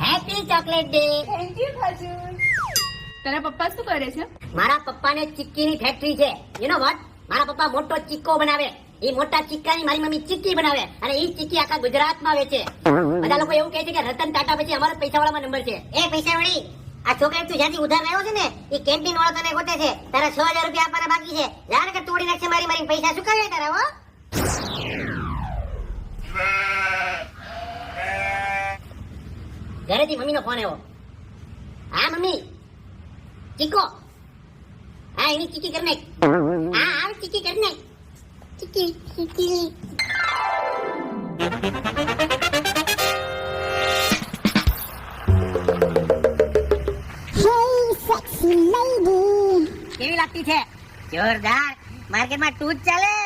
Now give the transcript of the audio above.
Happy chocolate day. Thank you ખજૂર. તારા પપ્પા શું કરે છે? મારા પપ્પાને ચીક્કીની ફેક્ટરી છે. You know what? મારા પપ્પા મોટો ચીક્કો બનાવે. એ મોટા ચીક્કાની મારી મમ્મી ચીક્કી બનાવે અને એ ચીક્કી આખા ગુજરાતમાં વેચે. બધા લોકો એવું કહે છે કે રતન ટાટા પછી અમારો પૈસાવાળામાં નંબર છે. એ પૈસાવાળી, આ છોકરા તું જ્યાંથી ઉધાર લાવ્યો છે ને એ કેન્ટીન વાળો તને ગોતે છે. તારા 6000 રૂપિયા આપવાના બાકી છે. જાણે કે તોડી નાખશે મારી પૈસા શું કરે તારા? હો ઘરેથી મમ્મીનો ફોન આવ્યો. હા મમ્મી, ચીકો. હા એની ચીકી કરી નાખ. હા હા ચીકી કરી નાખ. ચીકી ચીકી. કેવી લાગતી છે? જોરદાર. માર્કેટમાં તું જ ચાલે.